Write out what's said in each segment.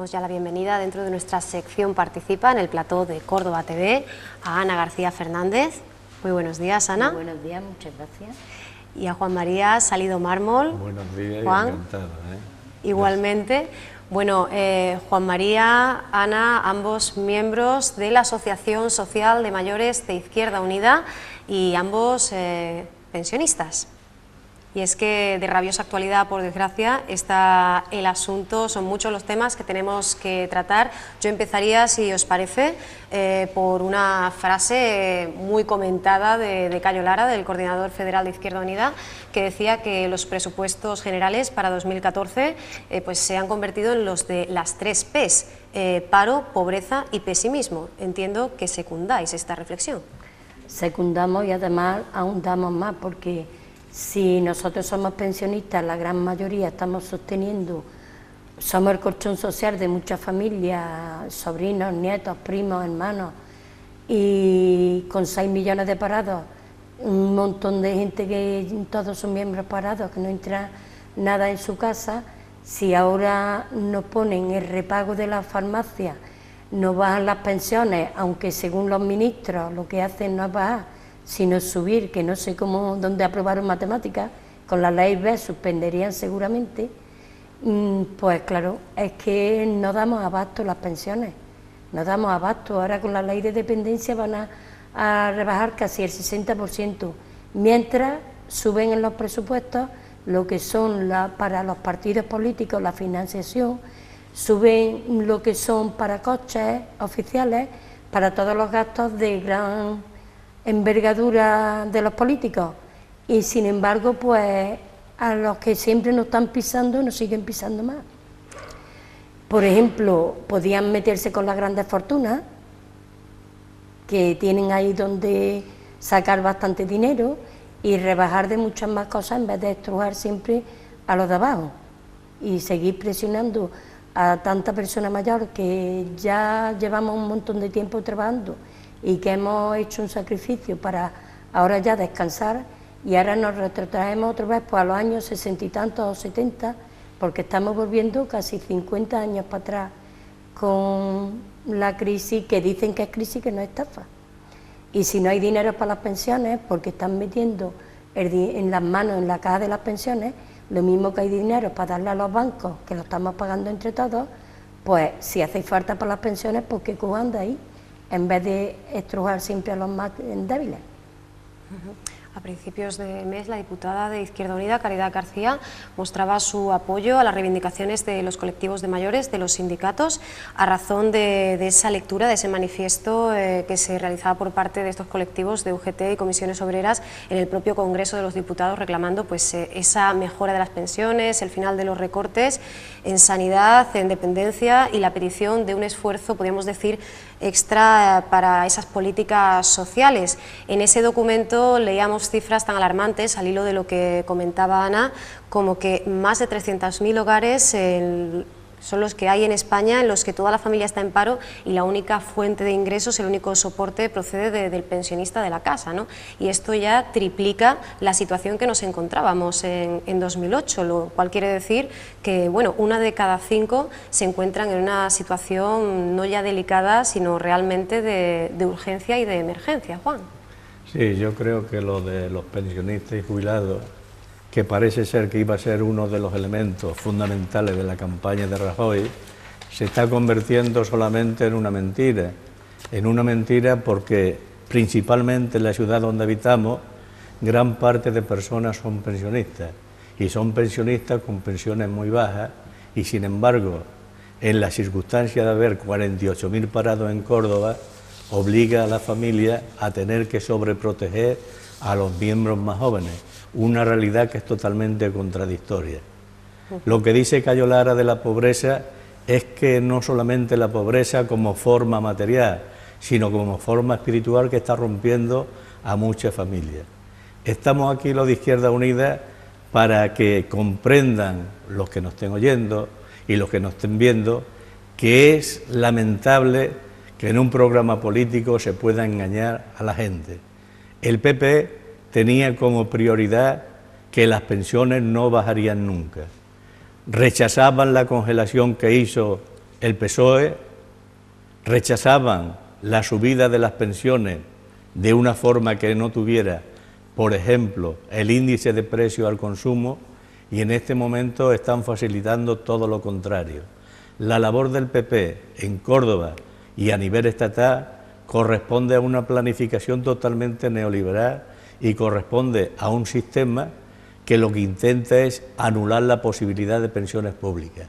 Damos ya la bienvenida dentro de nuestra sección Participa en el plató de Córdoba TV a Ana García Fernández. Muy buenos días, Ana. Muy buenos días, muchas gracias. Y a Juan María Salido Mármol. Buenos días, Juan, encantado. Igualmente. Bueno, Juan María, Ana, ambos miembros de la Asociación Social de Mayores de Izquierda Unida y ambos pensionistas. Y es que de rabiosa actualidad, por desgracia, está el asunto, son muchos los temas que tenemos que tratar. Yo empezaría, si os parece, por una frase muy comentada de Cayo Lara, del Coordinador Federal de Izquierda Unida, que decía que los presupuestos generales para 2014 pues se han convertido en los de las 3 P's, paro, pobreza y pesimismo. Entiendo que secundáis esta reflexión. Secundamos y además ahondamos más, porque si nosotros somos pensionistas, la gran mayoría estamos sosteniendo, somos el colchón social de muchas familias, sobrinos, nietos, primos, hermanos, y con 6 millones de parados, un montón de gente que todos son miembros parados, que no entra nada en su casa. Si ahora nos ponen el repago de las farmacias, no bajan las pensiones, aunque según los ministros lo que hacen no es bajar, sino subir, que no sé cómo, dónde aprobaron matemáticas, con la ley B suspenderían seguramente, pues claro, es que no damos abasto las pensiones, no damos abasto. Ahora con la ley de dependencia van a rebajar casi el 60%, mientras suben en los presupuestos lo que son para los partidos políticos la financiación, suben lo que son para coches oficiales, para todos los gastos de gran envergadura de los políticos, y sin embargo pues a los que siempre nos están pisando nos siguen pisando más. Por ejemplo, podían meterse con las grandes fortunas, que tienen ahí donde sacar bastante dinero, y rebajar de muchas más cosas en vez de estrujar siempre a los de abajo y seguir presionando a tanta persona mayor que ya llevamos un montón de tiempo trabajando y que hemos hecho un sacrificio para ahora ya descansar, y ahora nos retrotraemos otra vez pues a los años 60 y tantos o 70, porque estamos volviendo casi 50 años para atrás con la crisis, que dicen que es crisis, que no es estafa. Y si no hay dinero para las pensiones, porque están metiendo en las manos, en la caja de las pensiones, lo mismo que hay dinero para darle a los bancos, que lo estamos pagando entre todos, pues si hace falta para las pensiones, pues que cojan de ahí, en vez de estrujar siempre a los más débiles. A principios de mes, la diputada de Izquierda Unida, Caridad García, mostraba su apoyo a las reivindicaciones de los colectivos de mayores, de los sindicatos, a razón de esa lectura, de ese manifiesto que se realizaba por parte de estos colectivos de UGT y comisiones obreras en el propio Congreso de los Diputados, reclamando pues esa mejora de las pensiones, el final de los recortes en sanidad, en dependencia, y la petición de un esfuerzo, podríamos decir, extra para esas políticas sociales. En ese documento leíamos cifras tan alarmantes, al hilo de lo que comentaba Ana, como que más de 300.000 hogares son los que hay en España en los que toda la familia está en paro y la única fuente de ingresos, el único soporte procede del pensionista de la casa, ¿no? Y esto ya triplica la situación que nos encontrábamos en 2008, lo cual quiere decir que, bueno, 1 de cada 5 se encuentran en una situación no ya delicada, sino realmente de urgencia y de emergencia. Juan. Sí, yo creo que lo de los pensionistas y jubilados, que parece ser que iba a ser uno de los elementos fundamentales de la campaña de Rajoy, se está convirtiendo solamente en una mentira porque principalmente en la ciudad donde habitamos gran parte de personas son pensionistas, y son pensionistas con pensiones muy bajas, y sin embargo en la circunstancia de haber 48.000 parados en Córdoba, obliga a la familia a tener que sobreproteger a los miembros más jóvenes, una realidad que es totalmente contradictoria. Lo que dice Cayo Lara de la pobreza es que no solamente la pobreza como forma material, sino como forma espiritual que está rompiendo a muchas familias. Estamos aquí los de Izquierda Unida para que comprendan los que nos estén oyendo y los que nos estén viendo que es lamentable que en un programa político se pueda engañar a la gente. El PP tenía como prioridad que las pensiones no bajarían nunca. Rechazaban la congelación que hizo el PSOE rechazaban la subida de las pensiones de una forma que no tuviera, por ejemplo, el índice de precio al consumo, y en este momento están facilitando todo lo contrario. La labor del PP en Córdoba y a nivel estatal corresponde a una planificación totalmente neoliberal y corresponde a un sistema que lo que intenta es anular la posibilidad de pensiones públicas.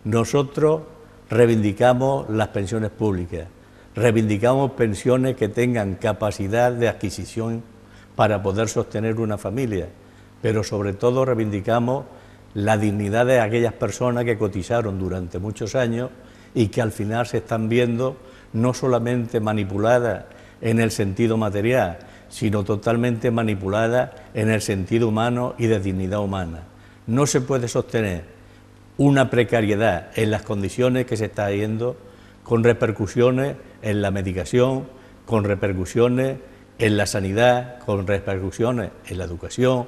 Nosotros reivindicamos las pensiones públicas, reivindicamos pensiones que tengan capacidad de adquisición para poder sostener una familia, pero sobre todo reivindicamos la dignidad de aquellas personas que cotizaron durante muchos años y que al final se están viendo no solamente manipuladas en el sentido material, sino totalmente manipuladas en el sentido humano y de dignidad humana. No se puede sostener una precariedad en las condiciones que se está yendo, con repercusiones en la medicación, con repercusiones en la sanidad, con repercusiones en la educación,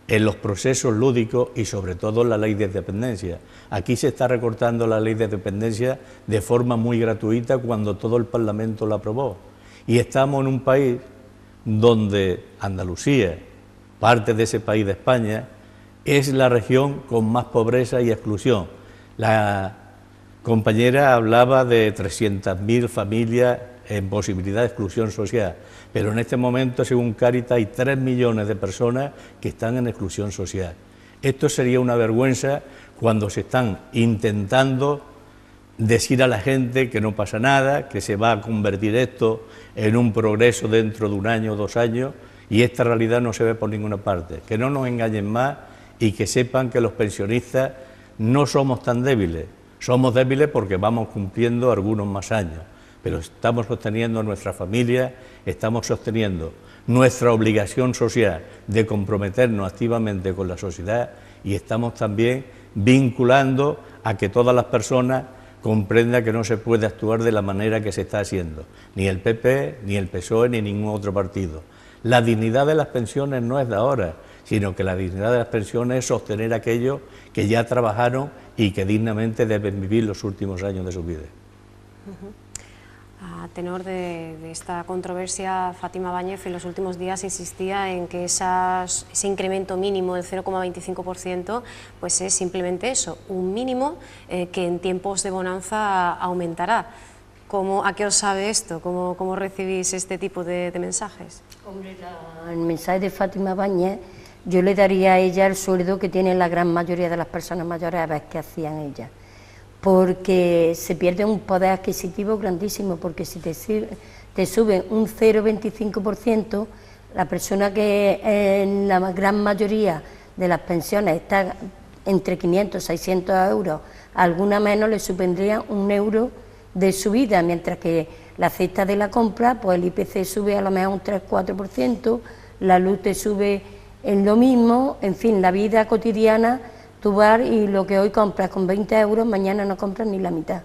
en los procesos lúdicos y sobre todo en la ley de dependencia. Aquí se está recortando la ley de dependencia de forma muy gratuita cuando todo el Parlamento la aprobó. Y estamos en un país donde Andalucía, parte de ese país de España, es la región con más pobreza y exclusión. La compañera hablaba de 300.000 familias en posibilidad de exclusión social, pero en este momento, según Cáritas, hay 3 millones de personas que están en exclusión social. Esto sería una vergüenza cuando se están intentando decir a la gente que no pasa nada, que se va a convertir esto en un progreso dentro de un año o 2 años, y esta realidad no se ve por ninguna parte. Que no nos engañen más y que sepan que los pensionistas no somos tan débiles. Somos débiles porque vamos cumpliendo algunos más años, pero estamos sosteniendo nuestra familia, estamos sosteniendo nuestra obligación social de comprometernos activamente con la sociedad y estamos también vinculando a que todas las personas comprendan que no se puede actuar de la manera que se está haciendo, ni el PP, ni el PSOE, ni ningún otro partido. La dignidad de las pensiones no es de ahora, sino que la dignidad de las pensiones es sostener a aquellos que ya trabajaron y que dignamente deben vivir los últimos años de su vida. A tenor de esta controversia, Fátima Báñez en los últimos días insistía en que ese incremento mínimo del 0,25% pues es simplemente eso, un mínimo que en tiempos de bonanza aumentará. ¿A qué os sabe esto? ¿Cómo recibís este tipo de mensajes? Hombre, el mensaje de Fátima Báñez, yo le daría a ella el sueldo que tienen la gran mayoría de las personas mayores a ver qué hacían ellas, porque se pierde un poder adquisitivo grandísimo, porque si te suben un 0,25%, la persona que en la gran mayoría de las pensiones está entre 500 y 600 euros, a alguna menos le supondría 1 euro de subida, mientras que la cesta de la compra, pues el IPC sube a lo mejor un 3-4%, la luz te sube en lo mismo, en fin, la vida cotidiana, tú vas y lo que hoy compras con 20 euros, mañana no compras ni la mitad.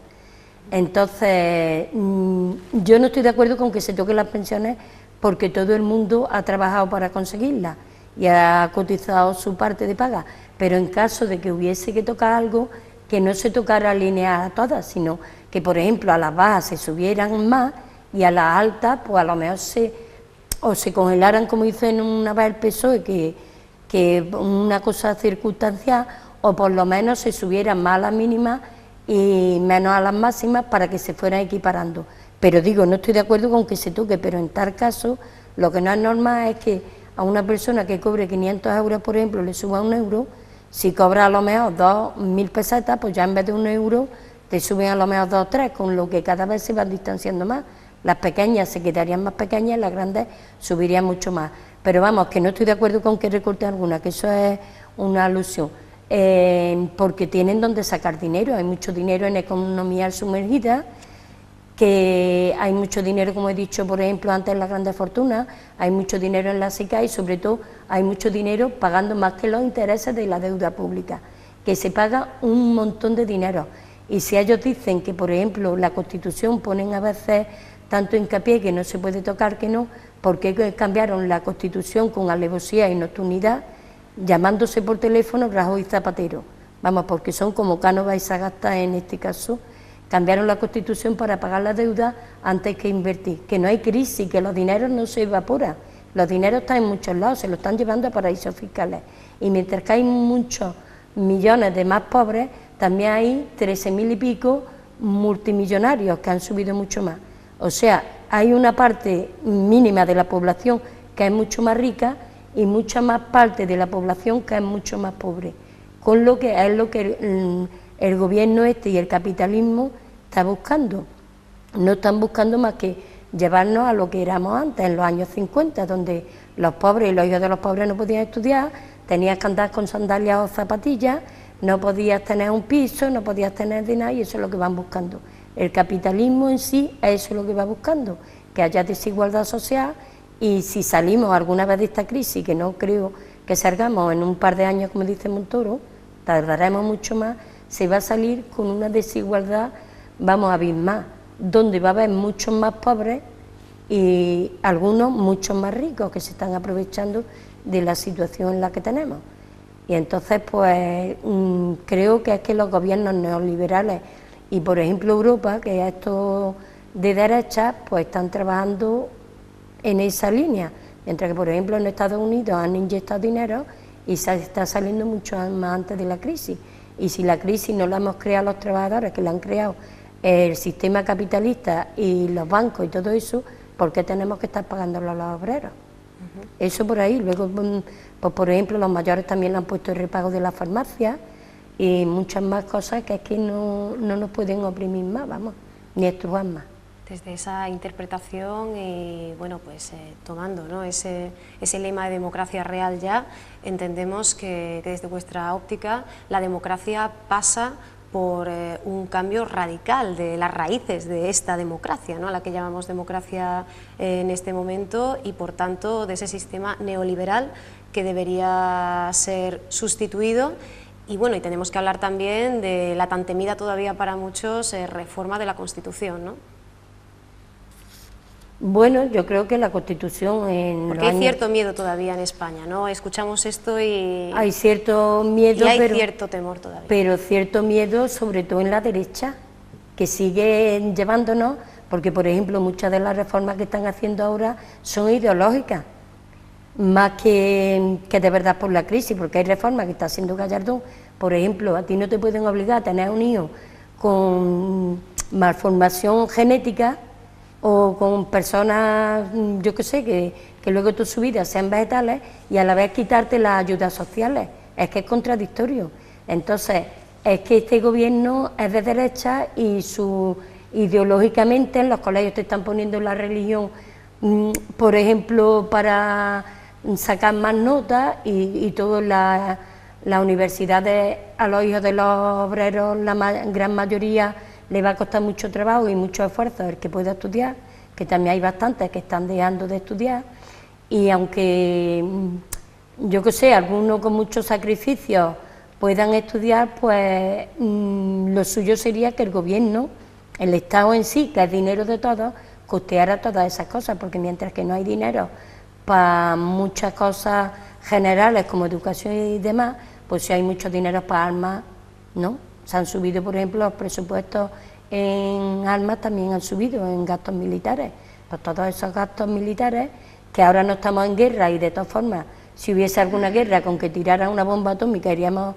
Entonces, yo no estoy de acuerdo con que se toquen las pensiones porque todo el mundo ha trabajado para conseguirlas y ha cotizado su parte de paga, pero en caso de que hubiese que tocar algo, que no se tocara lineal a todas, sino que, por ejemplo, a las bajas se subieran más y a las altas, pues a lo mejor se congelaran, como hizo en una vez el PSOE, que una cosa circunstancial, o por lo menos se subieran más a las mínimas y menos a las máximas para que se fueran equiparando. Pero digo, no estoy de acuerdo con que se toque, pero en tal caso, lo que no es normal es que a una persona que cobre 500 euros, por ejemplo, le suba 1 euro, si cobra a lo mejor 2.000 pesetas, pues ya en vez de 1 euro te suben a lo mejor 2 o 3, con lo que cada vez se van distanciando más. Las pequeñas se quedarían más pequeñas, las grandes subirían mucho más. Pero vamos, que no estoy de acuerdo con que recorte alguna, que eso es una alusión, porque tienen donde sacar dinero, hay mucho dinero en economía sumergida, que hay mucho dinero, como he dicho, por ejemplo, antes en las grandes fortunas, hay mucho dinero en la SICA y sobre todo hay mucho dinero pagando más que los intereses de la deuda pública, que se paga un montón de dinero. Y si ellos dicen que, por ejemplo, la Constitución ponen a veces tanto hincapié que no se puede tocar, que no, porque cambiaron la Constitución con alevosía y nocturnidad, llamándose por teléfono Rajoy y Zapatero, vamos, porque son como Cánovas y Sagasta en este caso, Cambiaron la Constitución para pagar la deuda antes que invertir. Que no hay crisis, que los dineros no se evaporan. Los dineros están en muchos lados, se los están llevando a paraísos fiscales. Y mientras que hay muchos millones de más pobres, también hay 13.000 y pico multimillonarios que han subido mucho más. O sea, hay una parte mínima de la población que es mucho más rica y mucha más parte de la población que es mucho más pobre. Con lo que es lo que el gobierno este y el capitalismo está buscando. No están buscando más que llevarnos a lo que éramos antes, en los años 50, donde los pobres y los hijos de los pobres no podían estudiar, tenías que andar con sandalias o zapatillas, no podías tener un piso, no podías tener dinero, y eso es lo que van buscando. El capitalismo en sí, eso es lo que va buscando, que haya desigualdad social, y si salimos alguna vez de esta crisis, que no creo que salgamos en un par de años, como dice Montoro, tardaremos mucho más, se va a salir con una desigualdad, vamos, abismal, donde va a haber muchos más pobres y algunos muchos más ricos que se están aprovechando de la situación en la que tenemos. Y entonces, pues, creo que es que los gobiernos neoliberales y, por ejemplo, Europa, que es esto de derecha, pues están trabajando en esa línea, mientras que, por ejemplo, en Estados Unidos han inyectado dinero y se está saliendo mucho más antes de la crisis. Y si la crisis no la hemos creado los trabajadores, que la han creado el sistema capitalista y los bancos y todo eso, ¿por qué tenemos que estar pagándolo a los obreros? Eso por ahí. Luego, pues, por ejemplo, los mayores también le han puesto el repago de la farmacia y muchas más cosas que es que no nos pueden oprimir más, vamos, ni estrujar más. Desde esa interpretación y, bueno, pues tomando, ¿no?, ese lema de democracia real ya, entendemos que desde vuestra óptica la democracia pasa por un cambio radical de las raíces de esta democracia, ¿no?, a la que llamamos democracia en este momento, y por tanto de ese sistema neoliberal que debería ser sustituido. Y bueno, y tenemos que hablar también de la tan temida todavía para muchos reforma de la Constitución, ¿no? Bueno, yo creo que la Constitución Porque hay cierto miedo todavía en España, ¿no? Escuchamos esto y... Hay cierto miedo, y hay cierto temor todavía. Pero cierto miedo sobre todo en la derecha, que sigue llevándonos, porque por ejemplo muchas de las reformas que están haciendo ahora son ideológicas, más que de verdad por la crisis, porque hay reformas que está haciendo Gallardón. Por ejemplo, a ti no te pueden obligar a tener un hijo con malformación genética, o con personas, yo qué sé, que luego de su vida sean vegetales y a la vez quitarte las ayudas sociales. Es que es contradictorio. Entonces, es que este gobierno es de derecha y ideológicamente en los colegios te están poniendo la religión, por ejemplo, para sacar más notas, y todas las universidades a los hijos de los obreros, la gran mayoría, le va a costar mucho trabajo y mucho esfuerzo el que pueda estudiar, que también hay bastantes que están dejando de estudiar, y aunque, yo qué sé, algunos con muchos sacrificios puedan estudiar, pues lo suyo sería que el gobierno, el Estado en sí, que es dinero de todos, costeara todas esas cosas, porque mientras que no hay dinero para muchas cosas generales como educación y demás, pues si hay mucho dinero para armas, ¿no? Se han subido, por ejemplo, los presupuestos en armas, también han subido en gastos militares. Pues todos esos gastos militares, que ahora no estamos en guerra, y de todas formas, si hubiese alguna guerra con que tirara una bomba atómica iríamos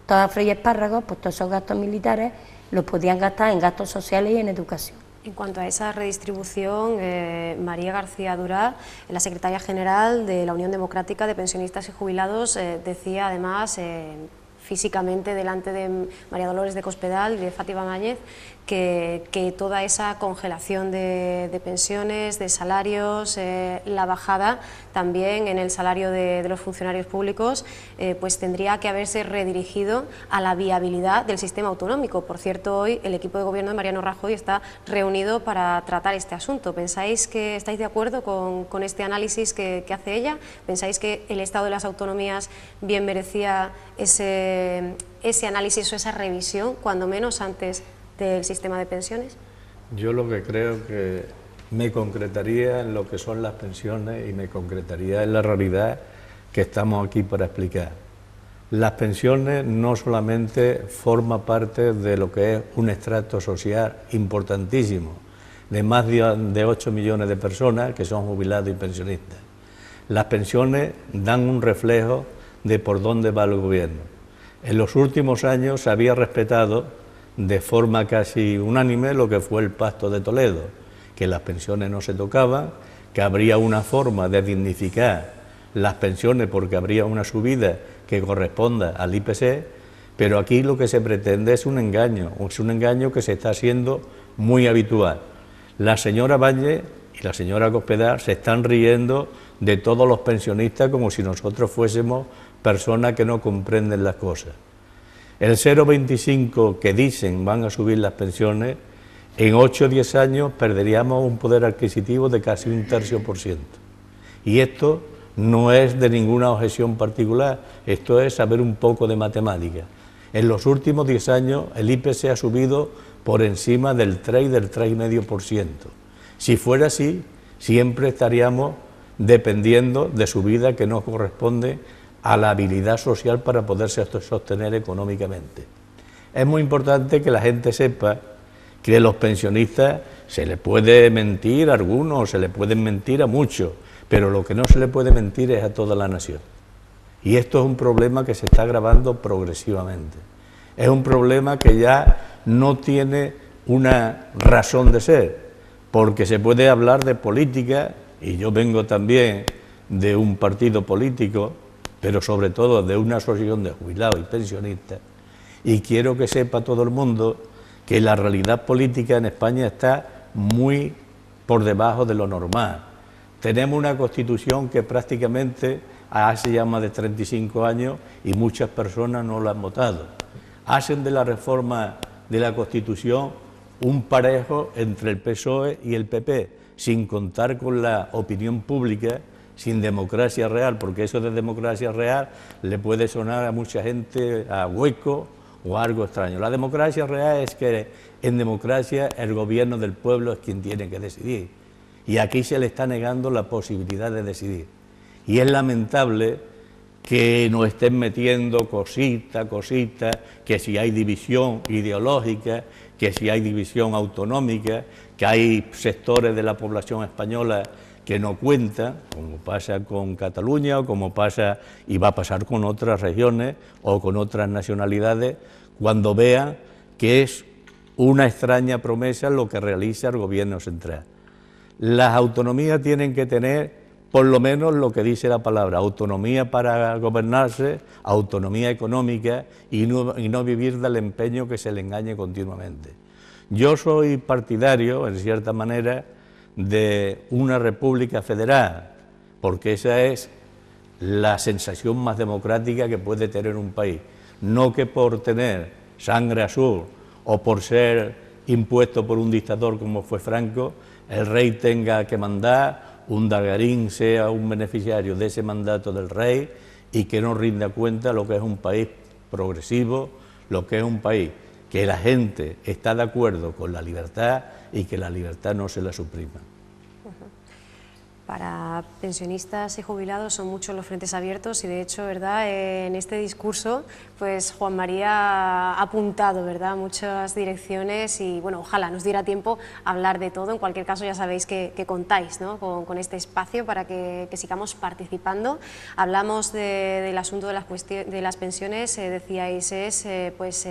todos a freír espárragos, pues todos esos gastos militares los podían gastar en gastos sociales y en educación. En cuanto a esa redistribución, María García Durá, la secretaria general de la Unión Democrática de Pensionistas y Jubilados, decía además, físicamente delante de María Dolores de Cospedal y de Fátima Báñez, que toda esa congelación de pensiones, de salarios, la bajada también en el salario de los funcionarios públicos, pues tendría que haberse redirigido a la viabilidad del sistema autonómico. Por cierto, hoy el equipo de gobierno de Mariano Rajoy está reunido para tratar este asunto. ¿Pensáis que estáis de acuerdo con este análisis que hace ella? ¿Pensáis que el estado de las autonomías bien merecía ese análisis o esa revisión, cuando menos antes del sistema de pensiones? Yo lo que creo que me concretaría en lo que son las pensiones y me concretaría en la realidad que estamos aquí para explicar. Las pensiones no solamente forman parte de lo que es un estrato social importantísimo, de más de 8 millones de personas que son jubilados y pensionistas. Las pensiones dan un reflejo de por dónde va el gobierno. En los últimos años se había respetado de forma casi unánime lo que fue el Pacto de Toledo, que las pensiones no se tocaban, que habría una forma de dignificar las pensiones porque habría una subida que corresponda al IPC, pero aquí lo que se pretende es un engaño que se está haciendo muy habitual. La señora Valle y la señora Cospedal se están riendo de todos los pensionistas como si nosotros fuésemos personas que no comprenden las cosas. El 0,25 que dicen van a subir las pensiones, en 8 o 10 años perderíamos un poder adquisitivo de casi 1/3%. Y esto no es de ninguna objeción particular, esto es saber un poco de matemática. En los últimos 10 años el IPC ha subido por encima del 3 y del 3,5%. Si fuera así, siempre estaríamos dependiendo de subidas que no corresponden a la habilidad social para poderse sostener económicamente. Es muy importante que la gente sepa que a los pensionistas se les puede mentir a algunos, se les pueden mentir a muchos, pero lo que no se le puede mentir es a toda la nación. Y esto es un problema que se está agravando progresivamente. Es un problema que ya no tiene una razón de ser, porque se puede hablar de política, y yo vengo también de un partido político, pero sobre todo de una asociación de jubilados y pensionistas, y quiero que sepa todo el mundo que la realidad política en España está muy por debajo de lo normal. Tenemos una Constitución que prácticamente hace ya más de 35 años y muchas personas no la han votado. Hacen de la reforma de la Constitución un parejo entre el PSOE y el PP, sin contar con la opinión pública, sin democracia real, porque eso de democracia real le puede sonar a mucha gente a hueco o algo extraño. La democracia real es que en democracia el gobierno del pueblo es quien tiene que decidir, y aquí se le está negando la posibilidad de decidir. Y es lamentable que nos estén metiendo cositas, que si hay división ideológica, que si hay división autonómica, que hay sectores de la población española que no cuentan, como pasa con Cataluña o como pasa y va a pasar con otras regiones o con otras nacionalidades, cuando vean que es una extraña promesa lo que realiza el gobierno central. Las autonomías tienen que tener por lo menos lo que dice la palabra, autonomía para gobernarse, autonomía económica y no vivir del empeño que se le engañe continuamente. Yo soy partidario, en cierta manera, de una república federal, porque esa es la sensación más democrática que puede tener un país. No que por tener sangre azul o por ser impuesto por un dictador como fue Franco, el rey tenga que mandar, un Dagarín sea un beneficiario de ese mandato del rey y que no rinda cuenta lo que es un país progresivo, lo que es un país que la gente está de acuerdo con la libertad y que la libertad no se la suprima. Para pensionistas y jubilados son muchos los frentes abiertos y de hecho, ¿verdad?, en este discurso pues Juan María ha apuntado, ¿verdad?, muchas direcciones y bueno, ojalá nos diera tiempo a hablar de todo. En cualquier caso ya sabéis que contáis, ¿no?, con este espacio para que sigamos participando. Hablamos del asunto de las pensiones, decíais, es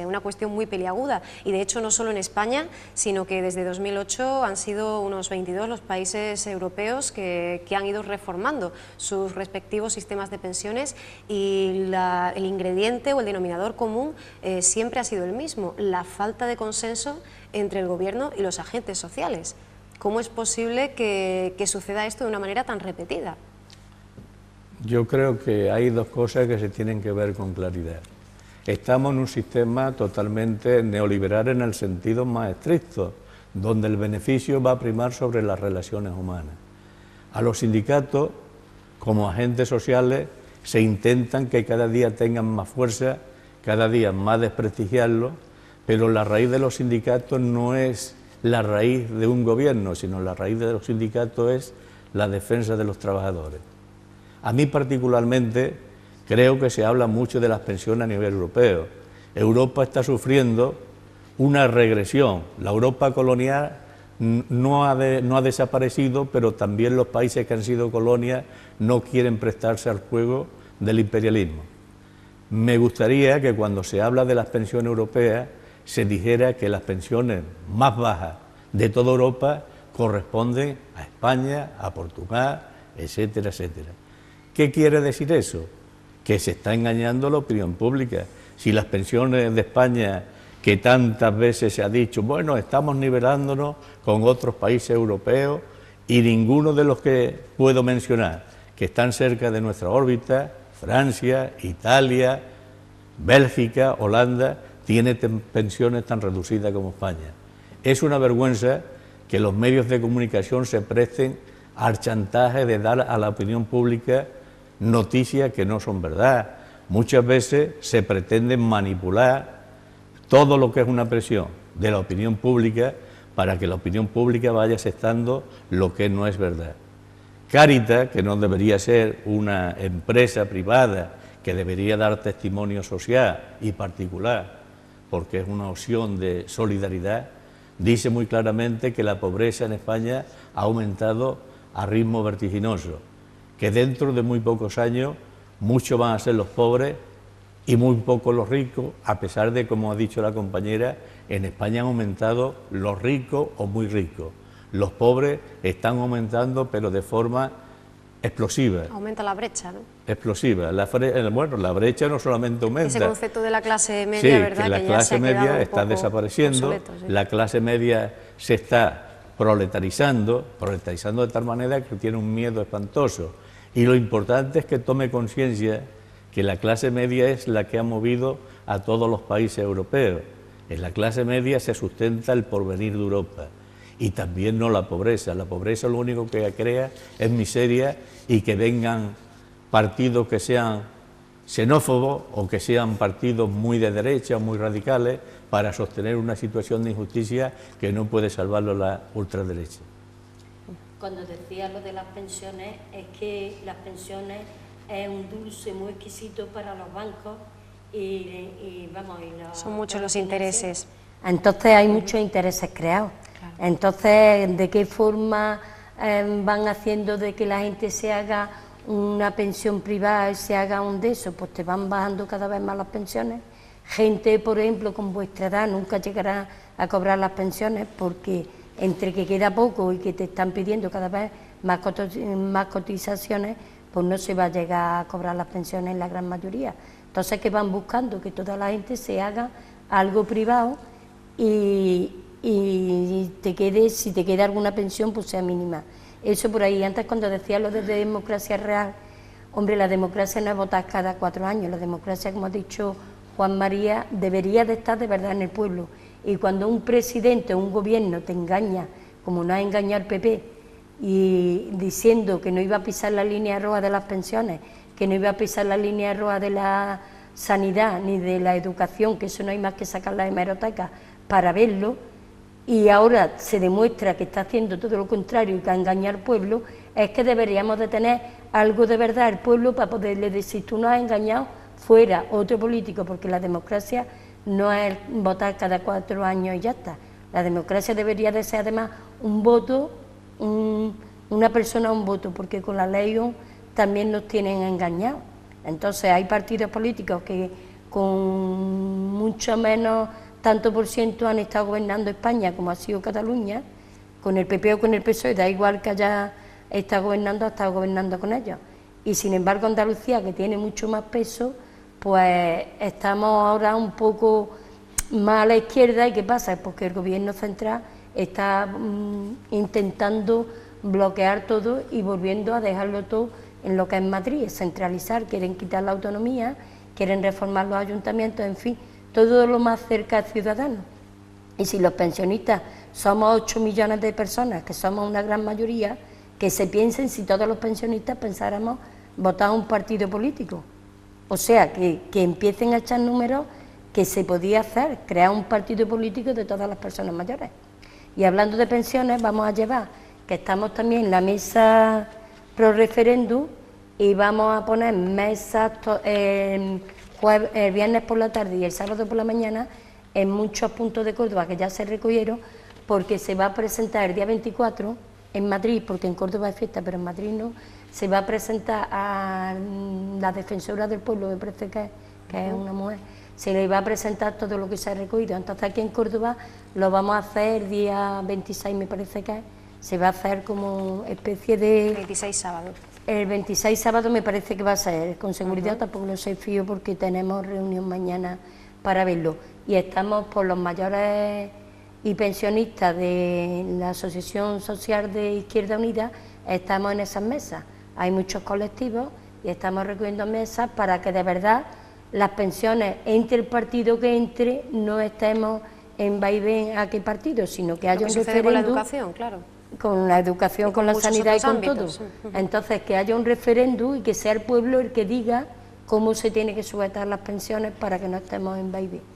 una cuestión muy peliaguda y de hecho no solo en España, sino que desde 2008 han sido unos 22 los países europeos que han ido reformando sus respectivos sistemas de pensiones y el ingrediente o el denominador común siempre ha sido el mismo, la falta de consenso entre el gobierno y los agentes sociales. ¿Cómo es posible que suceda esto de una manera tan repetida? Yo creo que hay dos cosas que se tienen que ver con claridad. Estamos en un sistema totalmente neoliberal en el sentido más estricto, donde el beneficio va a primar sobre las relaciones humanas. A los sindicatos, como agentes sociales, se intentan que cada día tengan más fuerza, cada día más desprestigiarlos, pero la raíz de los sindicatos no es la raíz de un gobierno, sino la raíz de los sindicatos es la defensa de los trabajadores. A mí particularmente creo que se habla mucho de las pensiones a nivel europeo. Europa está sufriendo una regresión. La Europa colonial no ha desaparecido, pero también los países que han sido colonias no quieren prestarse al juego del imperialismo. Me gustaría que cuando se habla de las pensiones europeas se dijera que las pensiones más bajas de toda Europa corresponden a España, a Portugal, etcétera, etcétera. ¿Qué quiere decir eso? Que se está engañando la opinión pública. Si las pensiones de España, que tantas veces se ha dicho, bueno, estamos nivelándonos con otros países europeos, y ninguno de los que puedo mencionar, que están cerca de nuestra órbita, Francia, Italia, Bélgica, Holanda, tiene pensiones tan reducidas como España. Es una vergüenza que los medios de comunicación se presten al chantaje de dar a la opinión pública noticias que no son verdad. Muchas veces se pretende manipular todo lo que es una presión de la opinión pública para que la opinión pública vaya aceptando lo que no es verdad. Cáritas, que no debería ser una empresa privada que debería dar testimonio social y particular, porque es una opción de solidaridad, dice muy claramente que la pobreza en España ha aumentado a ritmo vertiginoso, que dentro de muy pocos años muchos van a ser los pobres y muy pocos los ricos, a pesar de, como ha dicho la compañera, en España han aumentado los ricos o muy ricos. Los pobres están aumentando, pero de forma explosiva. Aumenta la brecha, ¿no? Explosiva. Bueno, la brecha no solamente aumenta. Ese concepto de la clase media, sí, ¿verdad? Que la clase media está desapareciendo, obsoleto, sí. La clase media se está proletarizando de tal manera que tiene un miedo espantoso. Y lo importante es que tome conciencia que la clase media es la que ha movido a todos los países europeos. En la clase media se sustenta el porvenir de Europa. Y también no la pobreza. La pobreza lo único que crea es miseria, y que vengan partidos que sean xenófobos o que sean partidos muy de derecha o muy radicales para sostener una situación de injusticia que no puede salvarlo la ultraderecha. Cuando decía lo de las pensiones, es que las pensiones es un dulce muy exquisito para los bancos y son muchos los intereses. Entonces hay muchos intereses creados. Claro. Entonces, ¿de qué forma van haciendo de que la gente se haga una pensión privada y se haga un de eso? Pues te van bajando cada vez más las pensiones. Gente, por ejemplo, con vuestra edad nunca llegará a cobrar las pensiones, porque entre que queda poco y que te están pidiendo cada vez más cotizaciones, pues no se va a llegar a cobrar las pensiones en la gran mayoría. Entonces, que van buscando que toda la gente se haga algo privado y si te queda alguna pensión, pues sea mínima. Eso por ahí. Antes, cuando decía lo de democracia real, hombre, la democracia no es votar cada 4 años, la democracia, como ha dicho Juan María, debería de estar de verdad en el pueblo. Y cuando un presidente o un gobierno te engaña, como nos ha engañado el PP, y diciendo que no iba a pisar la línea roja de las pensiones, que no iba a pisar la línea roja de la sanidad ni de la educación, que eso no hay más que sacar la hemeroteca para verlo, y ahora se demuestra que está haciendo todo lo contrario y que ha engañado al pueblo, es que deberíamos de tener algo de verdad al pueblo para poderle decir: tú nos has engañado, fuera otro político, porque la democracia no es votar cada 4 años y ya está. La democracia debería de ser además un voto, una persona un voto, porque con la ley también nos tienen engañados. Entonces hay partidos políticos que con mucho menos tanto por ciento han estado gobernando España, como ha sido Cataluña, con el PP o con el PSOE, da igual que haya estado gobernando, ha estado gobernando con ellos. Y sin embargo Andalucía, que tiene mucho más peso, pues estamos ahora un poco más a la izquierda. ¿Y qué pasa? Pues que el gobierno central está intentando bloquear todo y volviendo a dejarlo todo en lo que es Madrid, centralizar, quieren quitar la autonomía, quieren reformar los ayuntamientos, en fin, todo lo más cerca al ciudadano. Y si los pensionistas somos 8 millones de personas, que somos una gran mayoría, que se piensen si todos los pensionistas pensáramos votar a un partido político. O sea, que empiecen a echar números, que se podía hacer, crear un partido político de todas las personas mayores. Y hablando de pensiones, vamos a llevar, que estamos también en la mesa pro referéndum, y vamos a poner mesas el viernes por la tarde y el sábado por la mañana en muchos puntos de Córdoba que ya se recogieron, porque se va a presentar el día 24 en Madrid, porque en Córdoba es fiesta, pero en Madrid no, se va a presentar a la defensora del pueblo, me parece que es una mujer, se le va a presentar todo lo que se ha recogido. Entonces aquí en Córdoba lo vamos a hacer el día 26, me parece que es, se va a hacer como especie de... 26 sábado. El 26 sábado me parece que va a ser, con seguridad tampoco lo sé fío porque tenemos reunión mañana para verlo. Y estamos por los mayores y pensionistas de la Asociación Social de Izquierda Unida, estamos en esas mesas. Hay muchos colectivos y estamos recogiendo mesas para que de verdad las pensiones, entre el partido que entre, no estemos en vaivén a qué partido, sino que haya un referéndum. Con la educación, claro. Con la educación, con la sanidad y con todo. Entonces, que haya un referéndum y que sea el pueblo el que diga cómo se tiene que sujetar las pensiones para que no estemos en vaivén.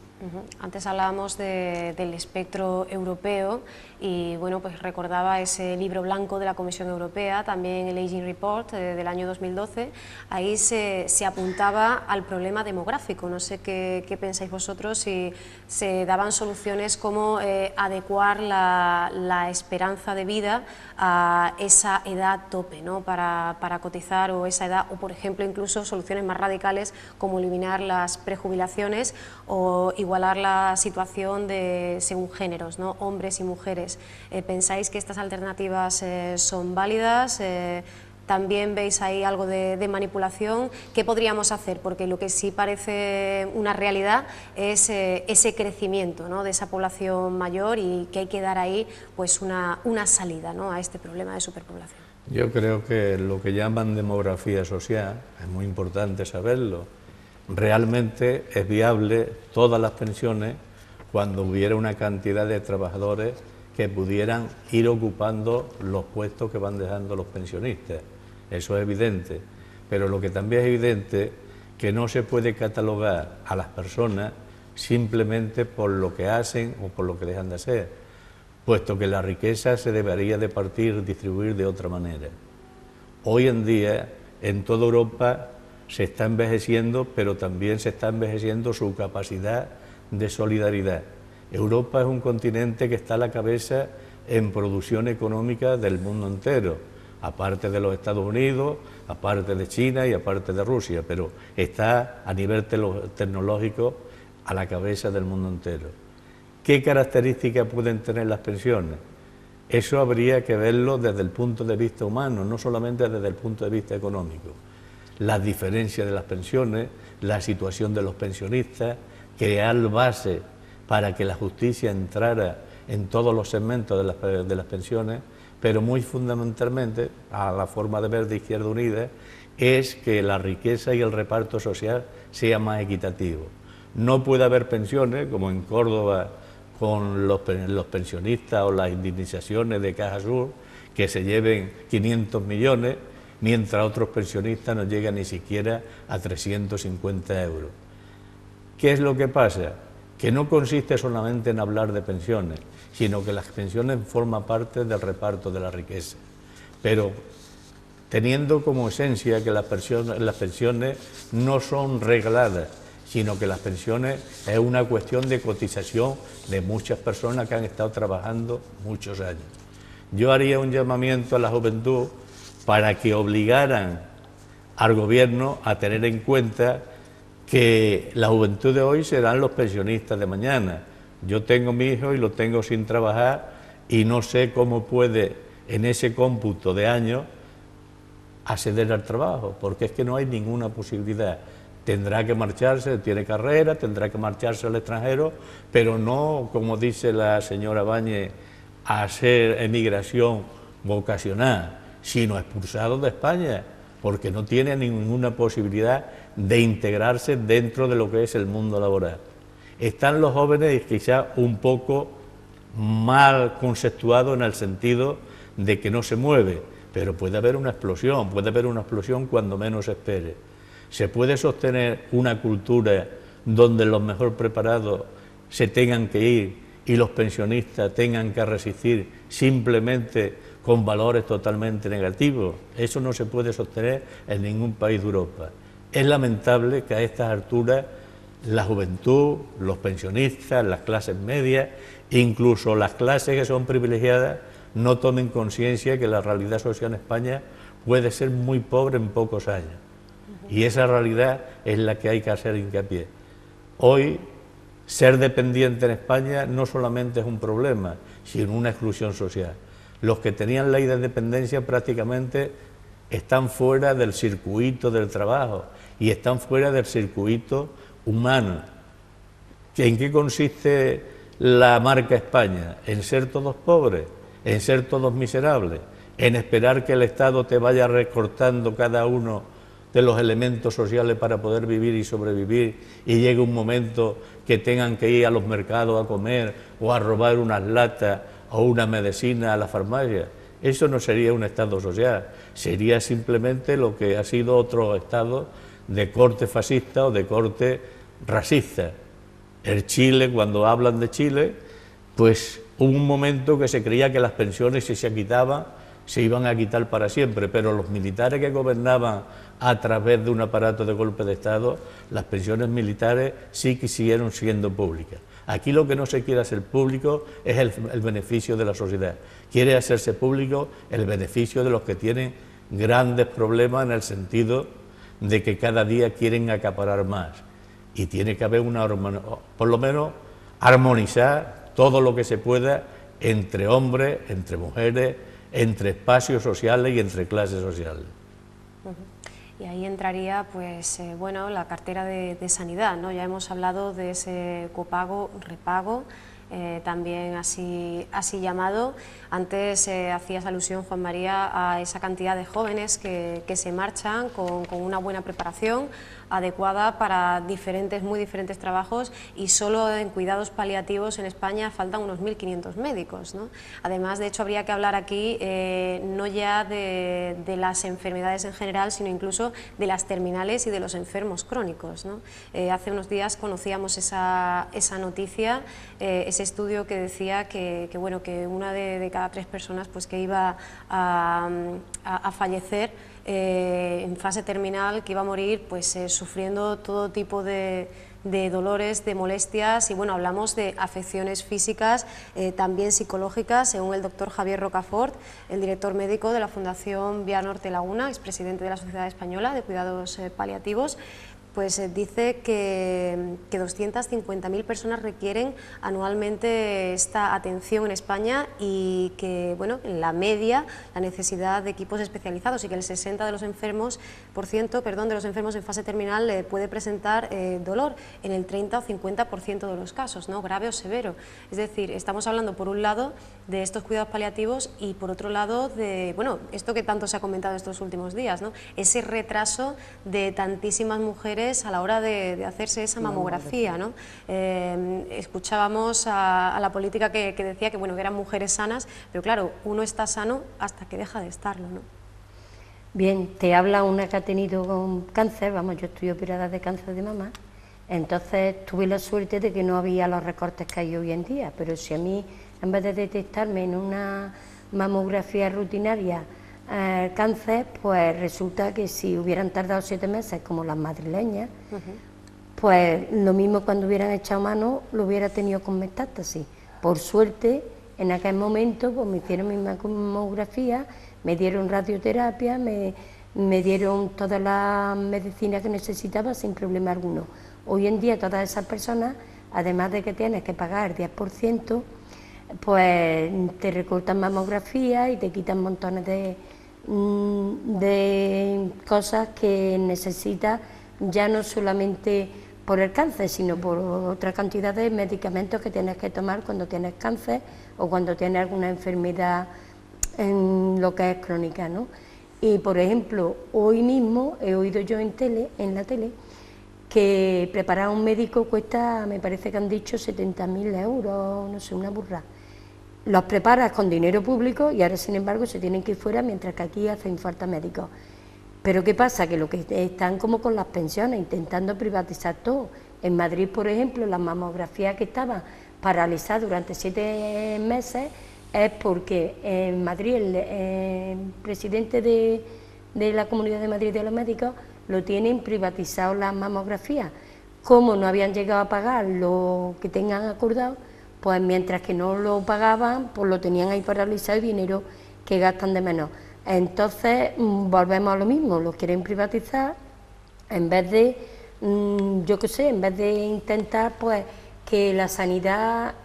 Antes hablábamos del espectro europeo y bueno, pues recordaba ese libro blanco de la Comisión Europea, también el Aging Report del año 2012, ahí se apuntaba al problema demográfico. No sé qué pensáis vosotros, si se daban soluciones como adecuar la esperanza de vida a esa edad tope, ¿no? para cotizar, o esa edad, o por ejemplo incluso soluciones más radicales como eliminar las prejubilaciones o igualar la situación según géneros, ¿no? Hombres y mujeres. ¿Pensáis que estas alternativas son válidas? ¿También veis ahí algo de manipulación? ¿Qué podríamos hacer? Porque lo que sí parece una realidad es ese crecimiento, ¿no? de esa población mayor, y que hay que dar ahí pues una salida, ¿no? a este problema de superpoblación. Yo creo que lo que llaman demografía social, es muy importante saberlo. Realmente es viable todas las pensiones cuando hubiera una cantidad de trabajadores que pudieran ir ocupando los puestos que van dejando los pensionistas. Eso es evidente, pero lo que también es evidente es que no se puede catalogar a las personas simplemente por lo que hacen o por lo que dejan de hacer, puesto que la riqueza se debería de distribuir de otra manera. Hoy en día, en toda Europa, se está envejeciendo, pero también se está envejeciendo su capacidad de solidaridad. Europa es un continente que está a la cabeza en producción económica del mundo entero, aparte de los Estados Unidos, aparte de China y aparte de Rusia, pero está a nivel tecnológico a la cabeza del mundo entero. ¿Qué características pueden tener las pensiones? Eso habría que verlo desde el punto de vista humano, no solamente desde el punto de vista económico. Las diferencias de las pensiones, la situación de los pensionistas, crear base para que la justicia entrara en todos los segmentos de las pensiones, pero muy fundamentalmente, a la forma de ver de Izquierda Unida, es que la riqueza y el reparto social sea más equitativo. No puede haber pensiones, como en Córdoba, con los pensionistas o las indemnizaciones de Caja Sur, que se lleven 500 millones, mientras otros pensionistas no llegan ni siquiera a 350 euros. ¿Qué es lo que pasa? Que no consiste solamente en hablar de pensiones, sino que las pensiones forman parte del reparto de la riqueza, pero teniendo como esencia que las pensiones no son regladas, sino que las pensiones es una cuestión de cotización de muchas personas que han estado trabajando muchos años. Yo haría un llamamiento a la juventud para que obligaran al gobierno a tener en cuenta que la juventud de hoy serán los pensionistas de mañana. Yo tengo mi hijo y lo tengo sin trabajar y no sé cómo puede en ese cómputo de años acceder al trabajo, porque es que no hay ninguna posibilidad. Tendrá que marcharse, tiene carrera, tendrá que marcharse al extranjero, pero no, como dice la señora Báñez, a hacer emigración vocacional, sino expulsado de España, porque no tiene ninguna posibilidad de integrarse dentro de lo que es el mundo laboral. Están los jóvenes quizás un poco mal conceptuados en el sentido de que no se mueve, pero puede haber una explosión cuando menos se espere. Se puede sostener una cultura donde los mejor preparados se tengan que ir y los pensionistas tengan que resistir simplemente con valores totalmente negativos. Eso no se puede sostener en ningún país de Europa. Es lamentable que a estas alturas la juventud, los pensionistas, las clases medias, incluso las clases que son privilegiadas, no tomen conciencia que la realidad social en España puede ser muy pobre en pocos años. Y esa realidad es la que hay que hacer hincapié. Hoy, ser dependiente en España no solamente es un problema, sino una exclusión social. Los que tenían ley de dependencia prácticamente están fuera del circuito del trabajo y están fuera del circuito humano. ¿En qué consiste la marca España? En ser todos pobres, en ser todos miserables, en esperar que el Estado te vaya recortando cada uno de los elementos sociales para poder vivir y sobrevivir, y llegue un momento que tengan que ir a los mercados a comer o a robar unas latas o una medicina a la farmacia. Eso no sería un Estado social, sería simplemente lo que ha sido otro Estado de corte fascista o de corte racista. El Chile, cuando hablan de Chile, pues hubo un momento que se creía que las pensiones, si se quitaban, se iban a quitar para siempre, pero los militares que gobernaban a través de un aparato de golpe de Estado, las pensiones militares sí que siguieron siendo públicas. Aquí lo que no se quiere hacer público es el beneficio de la sociedad, quiere hacerse público el beneficio de los que tienen grandes problemas en el sentido de que cada día quieren acaparar más, y tiene que haber por lo menos armonizar todo lo que se pueda entre hombres, entre mujeres, entre espacios sociales y entre clases sociales. Y ahí entraría, pues, bueno, la cartera de sanidad, ¿no? Ya hemos hablado de ese copago, repago, también así llamado. Antes hacías alusión, Juan María, a esa cantidad de jóvenes que se marchan con una buena preparación adecuada para muy diferentes trabajos, y solo en cuidados paliativos en España faltan unos 1.500 médicos, ¿no? Además, de hecho, habría que hablar aquí no ya de las enfermedades en general, sino incluso de las terminales y de los enfermos crónicos, ¿no? Hace unos días conocíamos esa noticia, ese estudio que decía que una de cada 3 personas pues que iba a fallecer en fase terminal, que iba a morir pues sufriendo todo tipo de dolores, de molestias, y bueno, hablamos de afecciones físicas, también psicológicas, según el doctor Javier Rocafort, el director médico de la Fundación Vía Norte Laguna, expresidente de la Sociedad Española de Cuidados Paliativos. Pues dice que 250.000 personas requieren anualmente esta atención en España, y que, bueno, en la media, la necesidad de equipos especializados, y que el 60% de los enfermos en fase terminal puede presentar dolor en el 30 o 50% de los casos, ¿no? Grave o severo. Es decir, estamos hablando por un lado de estos cuidados paliativos y por otro lado de, bueno, esto que tanto se ha comentado estos últimos días, ¿no? Ese retraso de tantísimas mujeres a la hora de hacerse esa mamografía, ¿no? Escuchábamos a la política que decía que, bueno, que eran mujeres sanas, pero claro, uno está sano hasta que deja de estarlo, ¿no? Bien, te habla una que ha tenido cáncer, vamos, yo estoy operada de cáncer de mama, entonces tuve la suerte de que no había los recortes que hay hoy en día, pero si a mí, en vez de detectarme en una mamografía rutinaria cáncer, pues resulta que si hubieran tardado 7 meses como las madrileñas, pues lo mismo cuando hubieran echado mano lo hubiera tenido con metástasis. Por suerte, en aquel momento pues me hicieron mi mamografía, me dieron radioterapia, me dieron todas las medicinas que necesitaba sin problema alguno. Hoy en día todas esas personas, además de que tienes que pagar 10%, pues te recortan mamografía y te quitan montones de cosas que necesitas, ya no solamente por el cáncer, sino por otra cantidad de medicamentos que tienes que tomar cuando tienes cáncer o cuando tienes alguna enfermedad en lo que es crónica, ¿no? Y por ejemplo, hoy mismo he oído yo en la tele, que preparar a un médico cuesta, me parece que han dicho 70.000 euros, no sé, una burra. Los preparas con dinero público y ahora, sin embargo, se tienen que ir fuera, mientras que aquí hacen falta médicos. Pero ¿qué pasa? Que lo que están como con las pensiones, intentando privatizar todo. En Madrid, por ejemplo, la mamografía que estaba paralizada durante 7 meses, es porque en Madrid el presidente de la Comunidad de Madrid de los médicos lo tienen privatizado las mamografías. Como no habían llegado a pagar lo que tengan acordado, pues mientras que no lo pagaban, pues lo tenían ahí paralizado y dinero que gastan de menos. Entonces volvemos a lo mismo, lo quieren privatizar en vez de, yo qué sé, en vez de intentar pues que la sanidad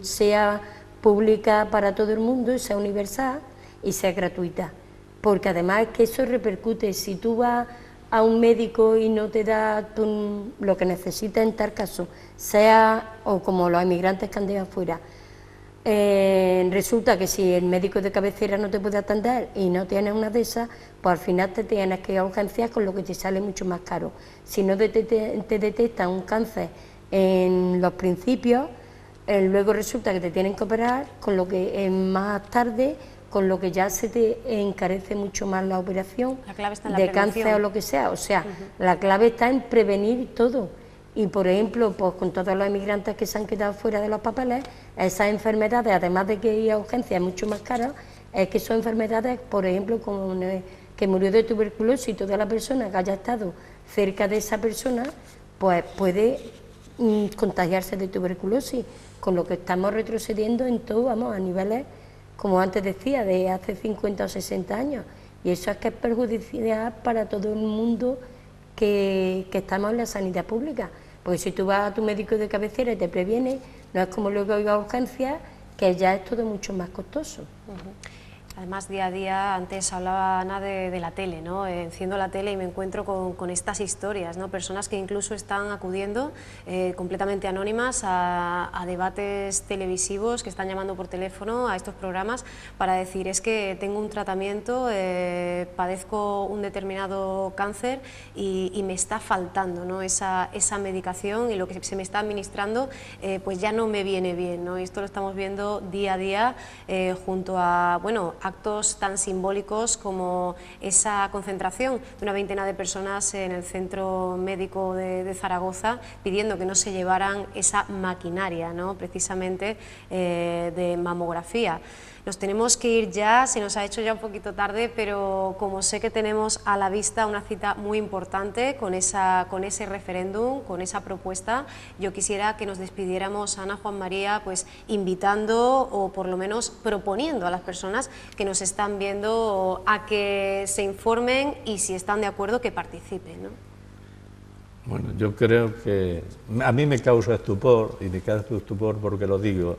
sea pública para todo el mundo y sea universal y sea gratuita. Porque además es que eso repercute, si tú vas a un médico y no te da lo que necesitas en tal caso, sea, o como los inmigrantes que han de afuera, resulta que si el médico de cabecera no te puede atender y no tienes una de esas, pues al final te tienes que ir a urgencias, con lo que te sale mucho más caro. Si no te detectan un cáncer en los principios, luego resulta que te tienen que operar, con lo que más tarde, con lo que ya se te encarece mucho más la operación de cáncer o lo que sea. O sea, la clave está en prevenir todo. Y por ejemplo, pues con todos los inmigrantes que se han quedado fuera de los papeles, esas enfermedades, además de que ir a urgencias es mucho más caro, es que son enfermedades, por ejemplo, como que murió de tuberculosis, y toda la persona que haya estado cerca de esa persona, pues puede contagiarse de tuberculosis, con lo que estamos retrocediendo en todo, vamos, a niveles, como antes decía, de hace 50 o 60 años, y eso es que es perjudicial para todo el mundo que estamos en la sanidad pública, porque si tú vas a tu médico de cabecera y te previene, no es como luego ir a urgencias, que ya es todo mucho más costoso. Además, día a día, antes hablaba Ana de la tele, ¿no? Enciendo la tele y me encuentro con estas historias, ¿no? Personas que incluso están acudiendo completamente anónimas a debates televisivos, que están llamando por teléfono a estos programas para decir: es que tengo un tratamiento, padezco un determinado cáncer y me está faltando, ¿no? esa medicación, y lo que se me está administrando pues ya no me viene bien, ¿no? Y esto lo estamos viendo día a día junto a, bueno, actos tan simbólicos como esa concentración de una veintena de personas en el Centro Médico de Zaragoza, pidiendo que no se llevaran esa maquinaria, ¿no? Precisamente de mamografía. Nos tenemos que ir ya, se nos ha hecho ya un poquito tarde, pero como sé que tenemos a la vista una cita muy importante con ese referéndum, con esa propuesta, yo quisiera que nos despidiéramos, Ana, Juan María, pues invitando o por lo menos proponiendo a las personas que nos están viendo a que se informen y, si están de acuerdo, que participen, ¿no? Bueno, yo creo que a mí me causa estupor, y me causa estupor porque lo digo,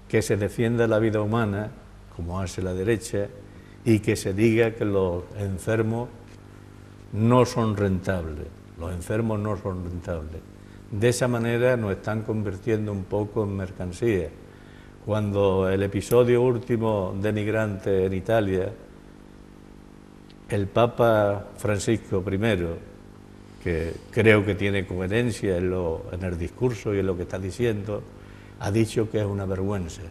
que se defienda la vida humana, como hace la derecha, y que se diga que los enfermos no son rentables. Los enfermos no son rentables. De esa manera nos están convirtiendo un poco en mercancía. Cuando el episodio último denigrante en Italia, el Papa Francisco I, que creo que tiene coherencia en el discurso y en lo que está diciendo, ha dicho que es una vergüenza.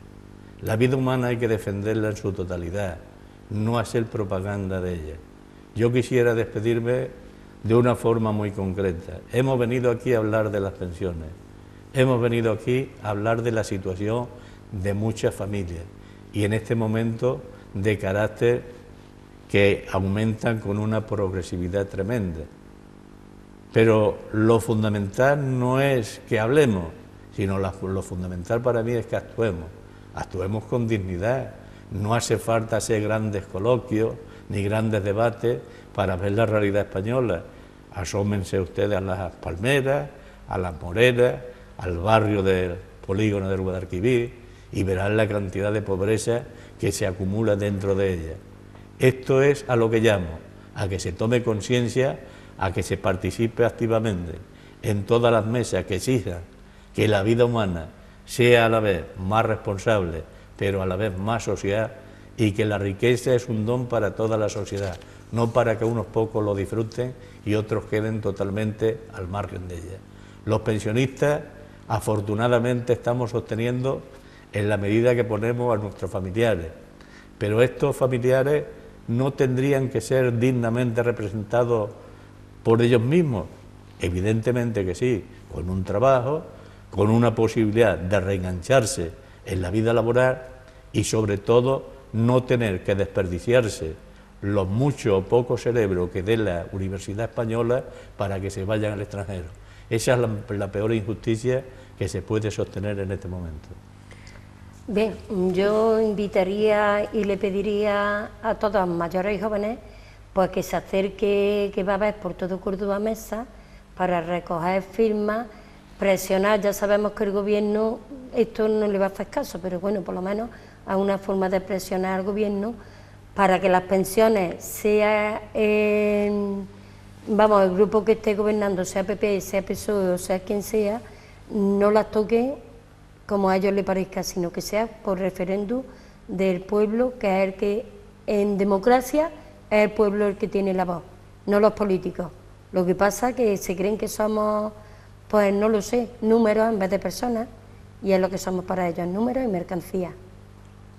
La vida humana hay que defenderla en su totalidad, no hacer propaganda de ella. Yo quisiera despedirme de una forma muy concreta. Hemos venido aquí a hablar de las pensiones, hemos venido aquí a hablar de la situación de muchas familias, y en este momento de carácter que aumentan con una progresividad tremenda. Pero lo fundamental no es que hablemos, sino lo fundamental para mí es que actuemos con dignidad. No hace falta hacer grandes coloquios ni grandes debates para ver la realidad española. Asómense ustedes a las Palmeras, a las Moreras, al barrio del polígono del Guadalquivir, y verán la cantidad de pobreza que se acumula dentro de ella. Esto es a lo que llamo, a que se tome conciencia, a que se participe activamente en todas las mesas que exijan que la vida humana sea a la vez más responsable, pero a la vez más social, y que la riqueza es un don para toda la sociedad, no para que unos pocos lo disfruten y otros queden totalmente al margen de ella. Los pensionistas, afortunadamente, estamos sosteniendo en la medida que ponemos a nuestros familiares, pero estos familiares no tendrían que ser dignamente representados por ellos mismos. Evidentemente que sí, con un trabajo, con una posibilidad de reengancharse en la vida laboral, y sobre todo no tener que desperdiciarse los muchos o pocos cerebros que dé la Universidad Española para que se vayan al extranjero. Esa es la peor injusticia que se puede sostener en este momento. Bien, yo invitaría y le pediría a todos, mayores y jóvenes, pues que se acerque, que va a haber por todo Córdoba mesa para recoger firmas, presionar. Ya sabemos que el gobierno esto no le va a hacer caso, pero bueno, por lo menos a una forma de presionar al gobierno para que las pensiones, sea vamos, el grupo que esté gobernando, sea PP, sea PSOE o sea quien sea, no las toque como a ellos les parezca, sino que sea por referéndum del pueblo, que es el que en democracia es el pueblo el que tiene la voz, no los políticos. Lo que pasa es que se creen que somos, pues no lo sé, números en vez de personas, y es lo que somos para ellos, números y mercancía.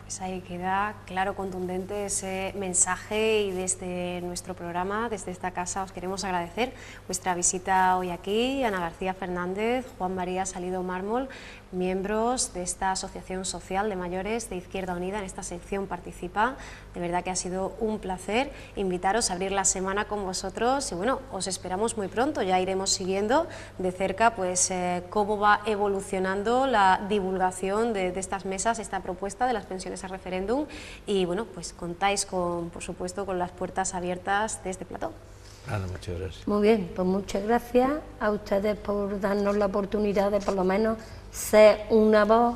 Pues ahí queda claro, contundente ese mensaje, y desde nuestro programa, desde esta casa, os queremos agradecer vuestra visita hoy aquí. Ana García Fernández, Juan María Salido Mármol, miembros de esta Asociación Social de Mayores de Izquierda Unida, en esta sección Participa. De verdad que ha sido un placer invitaros a abrir la semana con vosotros y bueno, os esperamos muy pronto. Ya iremos siguiendo de cerca pues cómo va evolucionando la divulgación de estas mesas, esta propuesta de las pensiones a referéndum, y bueno, pues contáis con, por supuesto, con las puertas abiertas de este plató. Muchas gracias. Muy bien, pues muchas gracias a ustedes por darnos la oportunidad de por lo menos ser una voz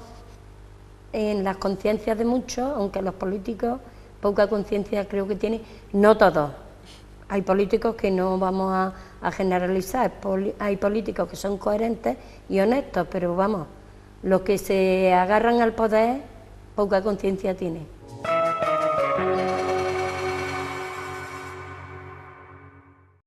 en las conciencias de muchos, aunque los políticos poca conciencia creo que tienen, no todos. Hay políticos que no vamos a generalizar, hay políticos que son coherentes y honestos, pero vamos, los que se agarran al poder poca conciencia tienen.